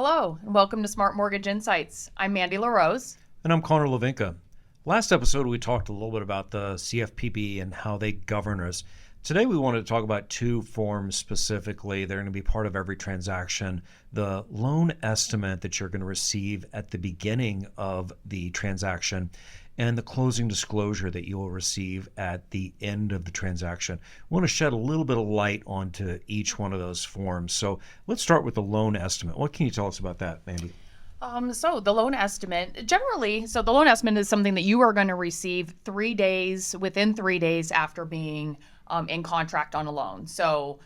Hello, and welcome to Smart Mortgage Insights. I'm Mandy LaRose. And I'm Conor Levinka. Last episode, we talked a little bit about the CFPB and how they govern us. Today, we wanted to talk about two forms specifically. They're going to be part of every transaction. The loan estimate that you're going to receive at the beginning of the transaction and the closing disclosure that you will receive at the end of the transaction. We want to shed a little bit of light onto each one of those forms. So let's start with the loan estimate. What can you tell us about that, Mandy? So the loan estimate, the loan estimate is something that you are going to receive within 3 days after being in contract on a loan. So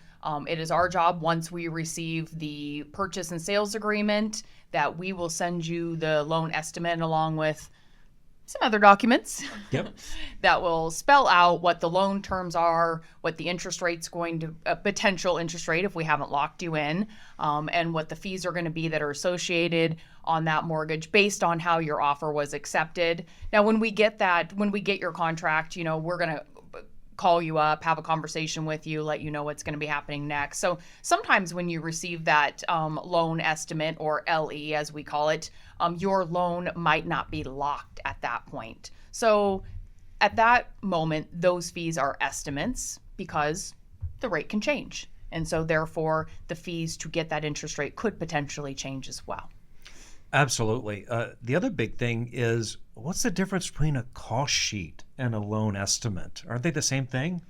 it is our job, once we receive the purchase and sales agreement, that we will send you the loan estimate along with some other documents that will spell out what the loan terms are, what the interest rate's potential interest rate if we haven't locked you in, and what the fees are going to be that are associated on that mortgage based on how your offer was accepted. Now, when we get your contract, we're going to call you up, have a conversation with you, let you know what's going to be happening next. So sometimes when you receive that loan estimate, or LE as we call it, your loan might not be locked at that point. So at that moment, those fees are estimates because the rate can change. And so therefore, the fees to get that interest rate could potentially change as well. Absolutely. The other big thing is, what's the difference between a cost sheet and a loan estimate? Aren't they the same thing?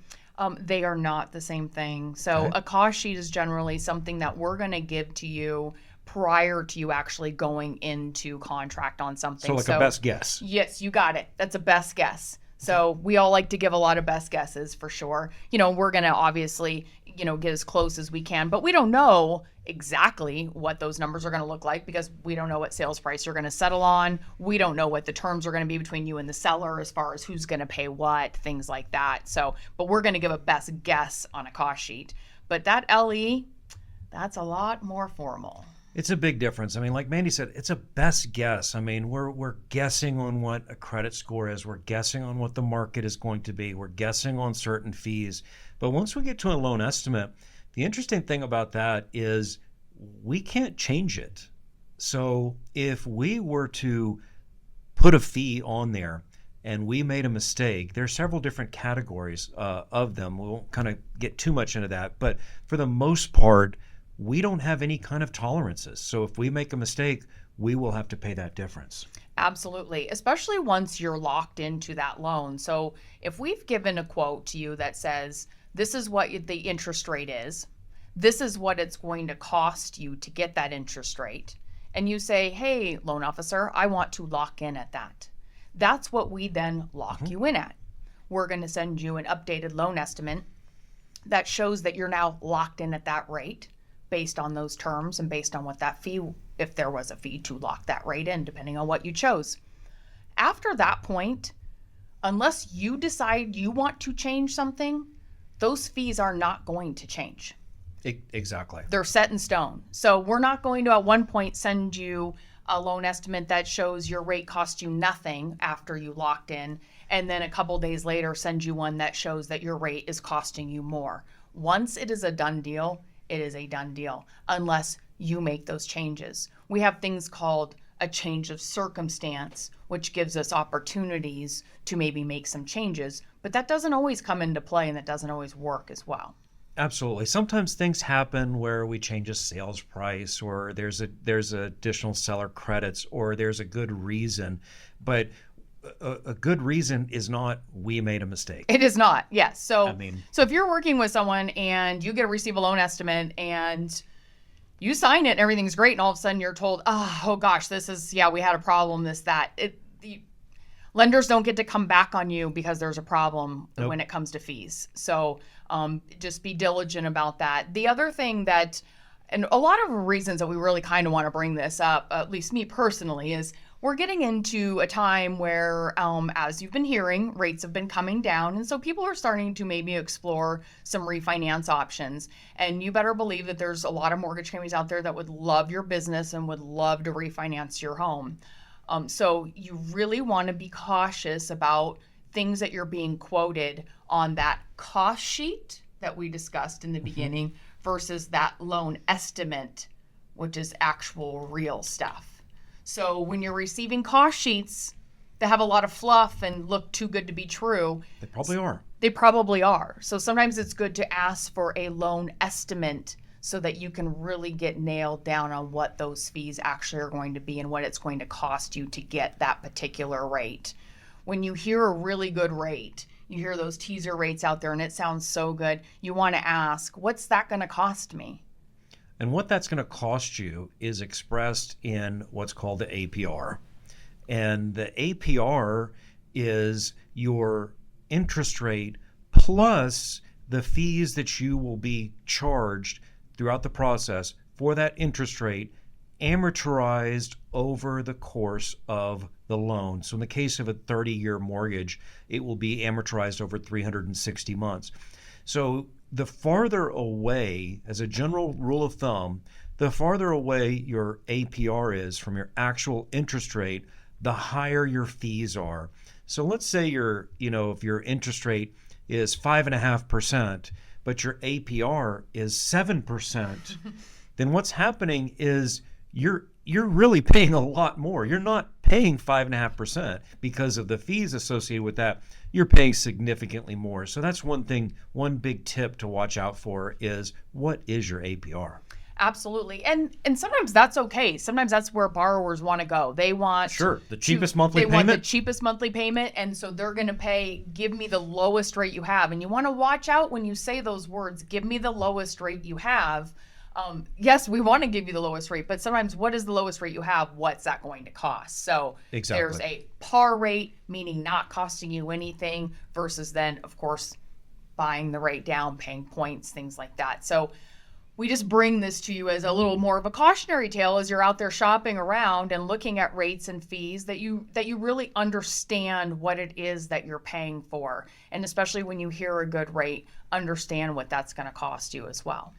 They are not the same thing. So a cost sheet is generally something that we're going to give to you prior to you actually going into contract on something. So a best guess. Yes, you got it. That's a best guess. So we all like to give a lot of best guesses for sure. We're going to obviously, get as close as we can, but we don't know exactly what those numbers are going to look like because we don't know what sales price you're going to settle on. We don't know what the terms are going to be between you and the seller as far as who's going to pay what, things like that. So, but we're going to give a best guess on a cost sheet. But that LE, that's a lot more formal. It's a big difference. I mean, like Mandy said, it's a best guess. I mean, we're guessing on what a credit score is. We're guessing on what the market is going to be. We're guessing on certain fees. But once we get to a loan estimate, the interesting thing about that is we can't change it. So if we were to put a fee on there and we made a mistake, there are several different categories of them. We won't kind of get too much into that. But for the most part, we don't have any kind of tolerances. So if we make a mistake, we will have to pay that difference. Absolutely, especially once you're locked into that loan. So if we've given a quote to you that says, this is what the interest rate is, this is what it's going to cost you to get that interest rate, and you say, hey, loan officer, I want to lock in at that. That's what we then lock you in at. We're going to send you an updated loan estimate that shows that you're now locked in at that rate, based on those terms and based on what that fee, if there was a fee to lock that rate in, depending on what you chose. After that point, unless you decide you want to change something, those fees are not going to change. Exactly. They're set in stone. So we're not going to at one point send you a loan estimate that shows your rate cost you nothing after you locked in, and then a couple days later send you one that shows that your rate is costing you more. Once it is a done deal, it is a done deal unless you make those changes. We have things called a change of circumstance, which gives us opportunities to maybe make some changes, but that doesn't always come into play and that doesn't always work as well. Absolutely. Sometimes things happen where we change a sales price, or there's additional seller credits, or there's a good reason, but a good reason is not we made a mistake. It is not. Yes. So if you're working with someone and you receive a loan estimate and you sign it and everything's great, and all of a sudden you're told, oh gosh, we had a problem, lenders don't get to come back on you because there's a problem when it comes to fees. So just be diligent about that. The other thing and a lot of reasons that we really kind of want to bring this up, at least me personally, is we're getting into a time where, as you've been hearing, rates have been coming down. And so people are starting to maybe explore some refinance options. And you better believe that there's a lot of mortgage companies out there that would love your business and would love to refinance your home. So you really want to be cautious about things that you're being quoted on that cost sheet that we discussed in the beginning versus that loan estimate which is actual real stuff. So when you're receiving cost sheets that have a lot of fluff and look too good to be true, They probably are. they probably are. So sometimes it's good to ask for a loan estimate so that you can really get nailed down on what those fees actually are going to be and what it's going to cost you to get that particular rate. When you hear a really good rate, you hear those teaser rates out there and it sounds so good, you want to ask, what's that going to cost me? And what that's going to cost you is expressed in what's called the APR. And the APR is your interest rate plus the fees that you will be charged throughout the process for that interest rate amortized over the course of the loan. So in the case of a 30-year mortgage, it will be amortized over 360 months. So the farther away, as a general rule of thumb, the farther away your APR is from your actual interest rate, the higher your fees are. So let's say if your interest rate is 5.5%, but your APR is 7%, then what's happening is you're really paying a lot more. You're not paying 5.5% because of the fees associated with that. You're paying significantly more. So that's one thing, one big tip to watch out for is, what is your APR? Absolutely. And sometimes that's okay. Sometimes that's where borrowers want to go. They want the cheapest monthly payment. They want the cheapest monthly payment, and so they're going to give me the lowest rate you have. And you want to watch out when you say those words, give me the lowest rate you have. Yes, we want to give you the lowest rate, but sometimes what is the lowest rate you have? What's that going to cost? So exactly. There's a par rate, meaning not costing you anything, versus then, of course, buying the rate down, paying points, things like that. So we just bring this to you as a little more of a cautionary tale as you're out there shopping around and looking at rates and fees, that you really understand what it is that you're paying for. And especially when you hear a good rate, understand what that's going to cost you as well.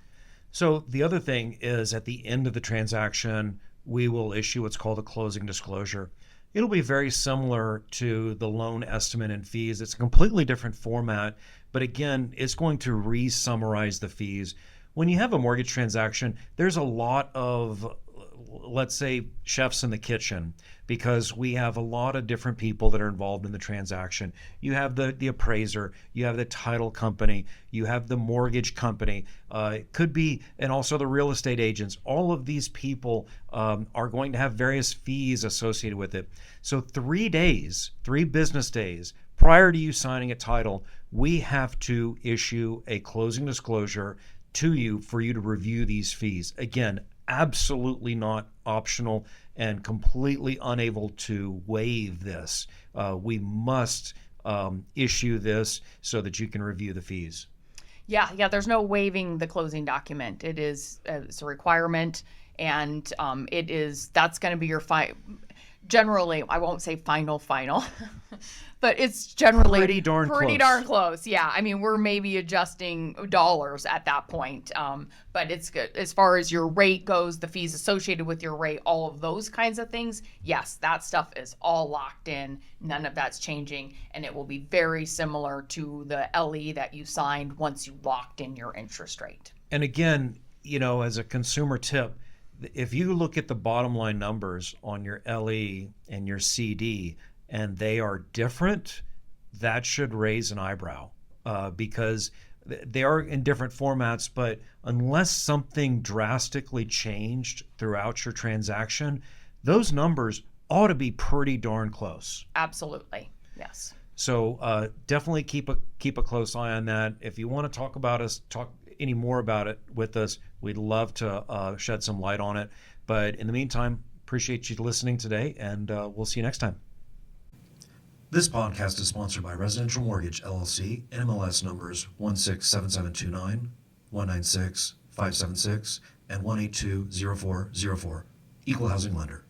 So the other thing is, at the end of the transaction, we will issue what's called a closing disclosure. It'll be very similar to the loan estimate and fees. It's a completely different format, but again, it's going to re-summarize the fees. When you have a mortgage transaction, there's a lot of, let's say, chefs in the kitchen, because we have a lot of different people that are involved in the transaction. You have the appraiser, you have the title company, you have the mortgage company, it could be, and also the real estate agents. All of these people are going to have various fees associated with it. So 3 business days prior to you signing a title, we have to issue a closing disclosure to you for you to review these fees. Again, absolutely not optional and completely unable to waive this. We must issue this so that you can review the fees. Yeah, there's no waiving the closing document. It's a requirement, and that's going to be your generally, I won't say final, but it's generally pretty darn close. Yeah, I mean, we're maybe adjusting dollars at that point, but it's good. As far as your rate goes, the fees associated with your rate, all of those kinds of things, yes, that stuff is all locked in. None of that's changing, and it will be very similar to the LE that you signed once you locked in your interest rate. And again, as a consumer tip, if you look at the bottom line numbers on your LE and your CD and they are different, that should raise an eyebrow because they are in different formats. But unless something drastically changed throughout your transaction, those numbers ought to be pretty darn close. Absolutely, yes. So definitely keep a close eye on that. If you want to talk any more about it with us, we'd love to shed some light on it. But in the meantime, appreciate you listening today, and we'll see you next time. This podcast is sponsored by Residential Mortgage, LLC, NMLS numbers 167729, 196, 576, and 1820404. Equal housing lender.